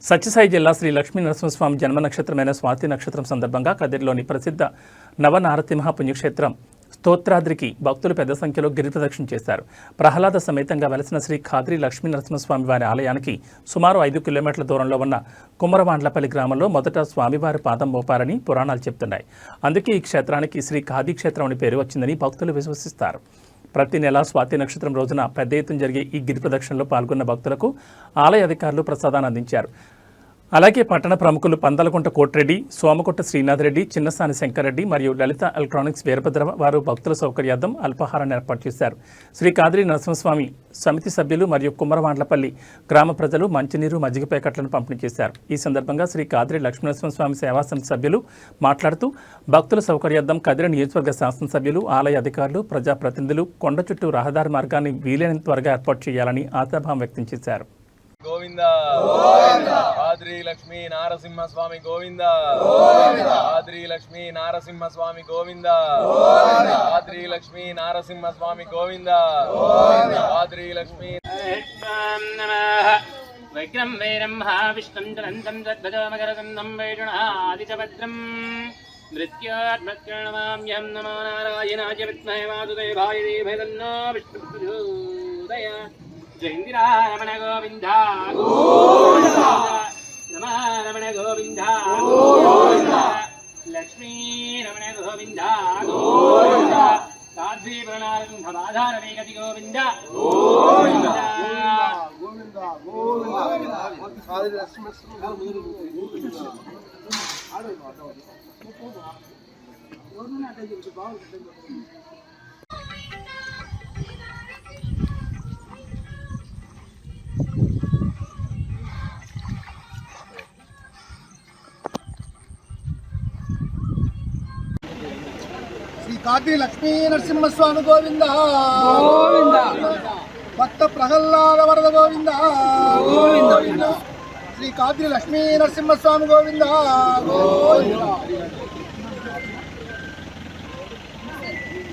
సత్యసాయి జిల్లా శ్రీ లక్ష్మీ నరసింహస్వామి జన్మ నక్షత్రమైన స్వాతి నక్షత్రం సందర్భంగా కదిరిలోని ప్రసిద్ధ నవనారసింహ పుణ్యక్షేత్రం స్తోత్రాద్రికి భక్తులు పెద్ద సంఖ్యలో గిరి ప్రదక్షిణ చేశారు. ప్రహ్లాద సమేతంగా వెలసిన శ్రీ ఖాద్రి లక్ష్మీ నరసింహస్వామి వారి ఆలయానికి సుమారు 5 కిలోమీటర్ల దూరంలో ఉన్న కుమ్మరవాండ్లపల్లి గ్రామంలో మొదట స్వామివారి పాదం మోపారని పురాణాలు చెప్తున్నాయి. అందుకే ఈ క్షేత్రానికి శ్రీ ఖాదీ క్షేత్రం అని పేరు వచ్చిందని భక్తులు విశ్వసిస్తారు. ప్రతి నెల స్వాతి నక్షత్రం రోజున పెద్ద ఎత్తున జరిగే ఈ గిరి ప్రదక్షిణలో పాల్గొన్న భక్తులకు ఆలయ అధికారులు ప్రసాదాన్ని అందించారు. అలాగే పట్టణ ప్రముఖులు పందలకుంట కోటిరెడ్డి, సోమకుంట శ్రీనాథ్ రెడ్డి, చిన్నసాని శంకర్రెడ్డి మరియు లలిత ఎలక్ట్రానిక్స్ వీరభద్ర వారు భక్తుల సౌకర్యార్థం అల్పాహారాన్ని ఏర్పాటు చేశారు. శ్రీ ఖాద్రి నరసింహస్వామి సమితి సభ్యులు మరియు కుమ్మరవాండ్లపల్లి గ్రామ ప్రజలు మంచినీరు, మజ్జిగ ప్యాకెట్లను పంపిణీ చేశారు. ఈ సందర్భంగా శ్రీ ఖాద్రి లక్ష్మీనరసింహస్వామి సేవా సమితి సభ్యులు మాట్లాడుతూ భక్తుల సౌకర్యార్థం కదిరి నియోజకవర్గ శాసనసభ్యులు, ఆలయ అధికారులు, ప్రజాప్రతినిధులు కొండ చుట్టూ రహదారి మార్గాన్ని వీలైనంత త్వరగా ఏర్పాటు చేయాలని ఆశాభావం వ్యక్తం చేశారు. గోవింద గోవింద ఖాద్రి లక్ష్మీ నారసింహస్వామి గోవింద గోవింద ఖాద్రి లక్ష్మీ నారసింహస్వామి గోవింద గోవింద ఖాద్రి లక్ష్మీ నారసింహస్వామి గోవింద గోవింద ఖాద్రి లక్ష్మీ నమః వైగ్రం వైరం మహావిష్ణుం జ్వలంతం తద్భజమకరగంధం వైరుణాదిచభద్రం మృత్యోర్మృత్యుర్నమామ్యం నమో నారాయణాయ విద్మహే వాసుదేవాయ ధీమహి తన్నో విష్ణుః ప్రచోదయాత్. జయంతిరారమణ గోవింద గోవింద రమణ గోవింద గోవింద లక్ష్మీ రమణ గోవింద గోవింద ఖాద్రి ప్రణారసింహ ఆధార వేగతి గోవింద గోవింద గోవింద గోవింద ఖాద్రి శ్రీ ఖాద్రి లక్ష్మీ నరసింహస్వామి గోవింద గోవింద భక్త ప్రహ్లాద వరద గోవింద గోవింద శ్రీ ఖాద్రి లక్ష్మీ నరసింహస్వామి గోవింద గోవింద.